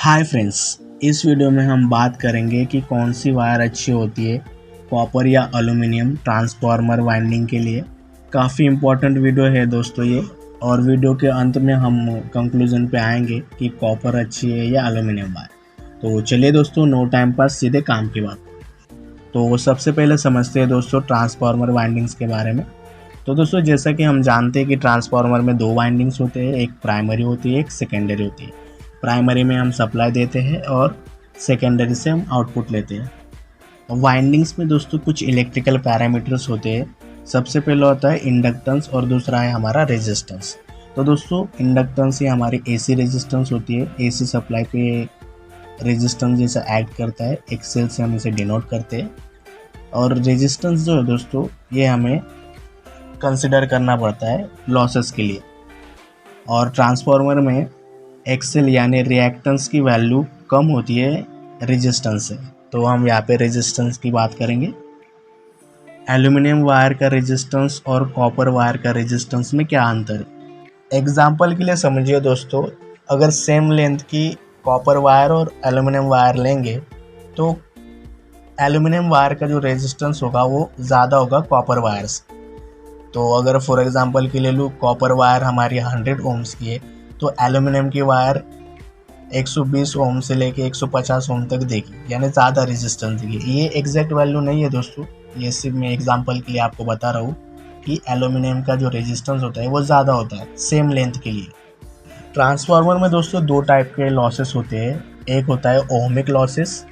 Hi friends, इस video में हम बात करेंगे कि कौन सी वायर अच्छी होती है कॉपर या एल्युमिनियम ट्रांसफार्मर वाइंडिंग के लिए। काफ़ी इम्पोर्टेंट वीडियो है दोस्तों ये। और वीडियो के अंत में हम कंक्लूजन पे आएंगे कि कॉपर अच्छी है या एल्युमिनियम वायर। तो चलिए दोस्तों, नो टाइम पास, सीधे काम की बात। तो सबसे पहले समझते हैं दोस्तों ट्रांसफार्मर वाइंडिंग्स के बारे में। तो दोस्तों, जैसा कि हम जानते हैं कि ट्रांसफार्मर में दो वाइंडिंग्स होते हैं, एक प्राइमरी होती है, एक सेकेंडरी होती है। प्राइमरी में हम सप्लाई देते हैं और सेकेंडरी से हम आउटपुट लेते हैं। वाइंडिंग्स में दोस्तों कुछ इलेक्ट्रिकल पैरामीटर्स होते हैं। सबसे पहला होता है इंडक्टेंस और दूसरा है हमारा रेजिस्टेंस। तो दोस्तों, इंडक्टेंस ये हमारी एसी रेजिस्टेंस होती है, एसी सप्लाई पे रेजिस्टेंस जैसा एक्ट करता है। एक्सेल से हम इसे डिनोट करते हैं। और रेजिस्टेंस जो है दोस्तों, ये हमें कंसिडर करना पड़ता है लॉसेस के लिए। और ट्रांसफार्मर में एक्सेल यानी रिएक्टेंस की वैल्यू कम होती है रेजिस्टेंस से। तो हम यहाँ पे रेजिस्टेंस की बात करेंगे। एल्युमिनियम वायर का रेजिस्टेंस और कॉपर वायर का रेजिस्टेंस में क्या अंतर है। एग्जाम्पल के लिए समझिए दोस्तों, अगर सेम लेंथ की कॉपर वायर और एल्युमिनियम वायर लेंगे तो एल्युमिनियम वायर का जो रेजिस्टेंस होगा वो ज़्यादा होगा कॉपर वायर से। तो अगर फॉर एग्जांपल के लिए लूँ, कॉपर वायर हमारी 100 ओम्स की है तो एल्युमिनियम की वायर 120 ओम से लेके 150 ओम तक देगी, यानी ज़्यादा रेजिस्टेंस देगी। ये एग्जैक्ट वैल्यू नहीं है दोस्तों, ये सिर्फ मैं एग्जांपल के लिए आपको बता रहा हूँ कि एल्युमिनियम का जो रेजिस्टेंस होता है वो ज़्यादा होता है सेम लेंथ के लिए। ट्रांसफार्मर में दोस्तों दो टाइप के लॉसेस होते हैं, एक होता है ओहमिक लॉसेस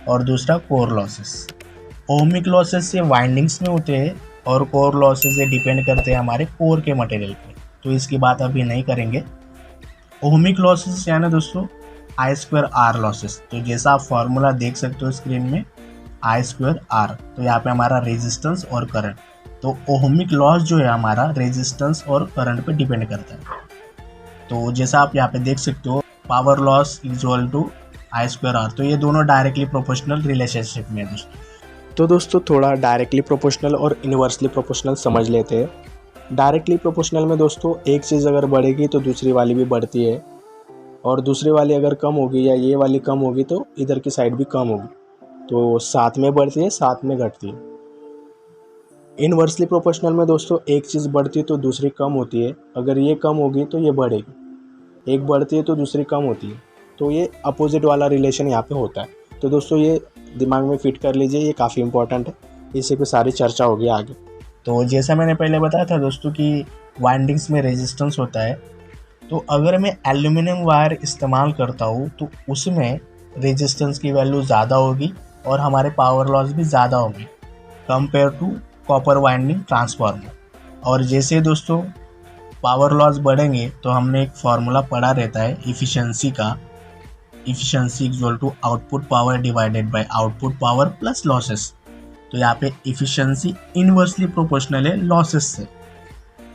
और दूसरा कोर लॉसेस। ओहमिक लॉसेस ये वाइंडिंग्स में होते हैं और कोर लॉसेस ये डिपेंड करते हैं हमारे कोर के मटेरियल पे, तो इसकी बात अभी नहीं करेंगे। ओहमिक लॉसेस यानी दोस्तों I²R लॉसेस। तो जैसा आप फार्मूला देख सकते हो स्क्रीन में, I²R, तो यहाँ पे हमारा रेजिस्टेंस और करंट। तो ओहमिक लॉस जो है हमारा रेजिस्टेंस और करंट पे डिपेंड करता है। तो जैसा आप यहाँ पे देख सकते हो, power loss equal to I²R, तो ये दोनों डायरेक्टली प्रोपोर्शनल रिलेशनशिप में है दोस्तों। तो दोस्तों थोड़ा डायरेक्टली प्रोपोर्शनल और इन्वर्सली प्रोपोर्शनल समझ लेते हैं। डायरेक्टली प्रोपोर्शनल में दोस्तों एक चीज़ अगर बढ़ेगी तो दूसरी वाली भी बढ़ती है, और दूसरी वाली अगर कम होगी या ये वाली कम होगी तो इधर की साइड भी कम होगी, तो साथ में बढ़ती है साथ में घटती है। इन्वर्सली प्रोपोर्शनल में दोस्तों एक चीज़ बढ़ती है तो दूसरी कम होती है, अगर ये कम होगी तो ये बढ़ेगी, एक बढ़ती है तो दूसरी कम होती है, तो ये अपोजिट वाला रिलेशन यहाँ पे होता है। तो दोस्तों ये दिमाग में फिट कर लीजिए, ये काफ़ी इंपॉर्टेंट है, इसी पे सारी चर्चा होगी आगे। तो जैसा मैंने पहले बताया था दोस्तों कि वाइंडिंग्स में रेजिस्टेंस होता है, तो अगर मैं एल्युमिनियम वायर इस्तेमाल करता हूँ तो उसमें रेजिस्टेंस की वैल्यू ज़्यादा होगी और हमारे पावर लॉस भी ज़्यादा होंगे compare to copper winding transformer. और जैसे दोस्तों पावर लॉस बढ़ेंगे तो हमने एक फार्मूला पढ़ा रहता है इफ़िशेंसी का, efficiency equal to output power divided by output power plus losses. तो यहाँ पे इफ़िशेंसी इनवर्सली प्रोपोर्शनल है लॉसेस से।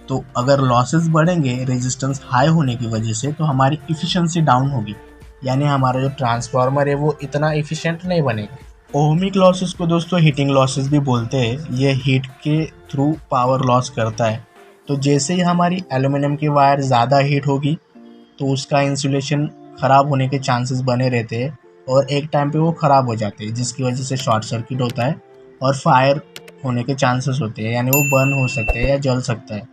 तो अगर लॉसेस बढ़ेंगे रेजिस्टेंस हाई होने की वजह से तो हमारी इफ़िशेंसी डाउन होगी, यानी हमारा जो ट्रांसफार्मर है वो इतना इफ़िशिएंट नहीं बनेगा। ओहमिक लॉसेस को दोस्तों हीटिंग लॉसेस भी बोलते हैं, ये हीट के थ्रू पावर लॉस करता है। तो जैसे ही हमारी एल्युमिनियम की वायर ज़्यादा हीट होगी तो उसका इंसुलेशन ख़राब होने के चांसेस बने रहते हैं और एक टाइम पे वो ख़राब हो जाते हैं, जिसकी वजह से शॉर्ट सर्किट होता है और फायर होने के चांसेस होते हैं, यानी वो बर्न हो सकते हैं या जल सकता है।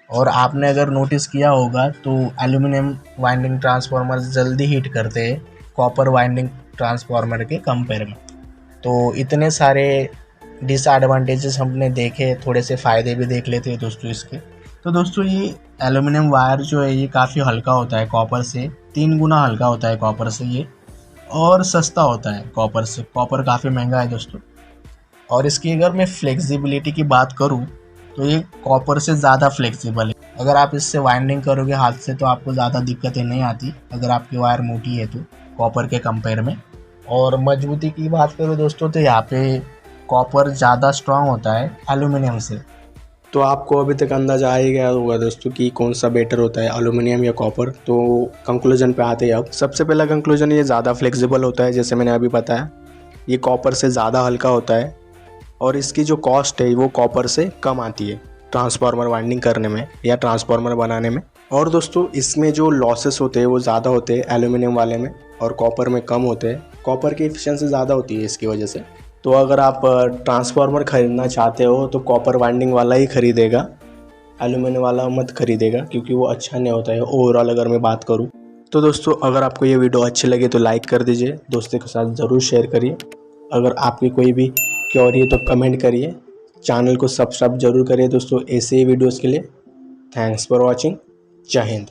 और आपने अगर नोटिस किया होगा तो एल्युमिनियम वाइंडिंग ट्रांसफार्मर जल्दी हीट करते हैं कॉपर वाइंडिंग ट्रांसफार्मर के कंपेयर में। तो इतने सारे डिसएडवांटेजेस हमने देखे, थोड़े से फ़ायदे भी देख लेते हैं दोस्तों इसके। तो दोस्तों ये एल्युमिनियम वायर जो है ये काफ़ी हल्का होता है कॉपर से, 3 गुना हल्का होता है कॉपर से ये, और सस्ता होता है कॉपर से। कॉपर काफ़ी महंगा है दोस्तों। और इसकी अगर मैं फ्लेक्सिबिलिटी की बात करूं तो ये कॉपर से ज़्यादा फ्लेक्सिबल है। अगर आप इससे वाइंडिंग करोगे हाथ से तो आपको ज़्यादा दिक्कतें नहीं आती अगर आपकी वायर मोटी है तो, कॉपर के कंपेयर में। और मजबूती की बात करूँ दोस्तों तो यहाँ पे कॉपर ज़्यादा स्ट्रॉन्ग होता है एल्युमिनियम से। तो आपको अभी तक अंदाजा आ ही गया होगा दोस्तों कि कौन सा बेटर होता है, एल्युमिनियम या कॉपर। तो कंक्लूजन पे आते हैं अब। सबसे पहला कंक्लूजन, ये ज़्यादा फ्लेक्सिबल होता है, जैसे मैंने अभी बताया। ये कॉपर से ज़्यादा हल्का होता है और इसकी जो कॉस्ट है वो कॉपर से कम आती है ट्रांसफार्मर वाइंडिंग करने में या ट्रांसफार्मर बनाने में। और दोस्तों इसमें जो लॉसेस होते हैं वो ज़्यादा होते हैं एल्यूमिनियम वाले में, और कॉपर में कम होते हैं। कॉपर की एफिशिएंसी ज़्यादा होती है इसकी वजह से। तो अगर आप ट्रांसफार्मर ख़रीदना चाहते हो तो कॉपर वाइंडिंग वाला ही ख़रीदेगा, एल्यूमिनियम वाला मत ख़रीदेगा, क्योंकि वो अच्छा नहीं होता है ओवरऑल अगर मैं बात करूँ तो। दोस्तों अगर आपको ये वीडियो अच्छी लगे तो लाइक कर दीजिए, दोस्तों के साथ ज़रूर शेयर करिए। अगर आपकी कोई भी क्वेरी है तो कमेंट करिए, चैनल को सब्सक्राइब जरूर करिए दोस्तों ऐसे ही वीडियोज़ के लिए। Thanks for watching. जय हिंद।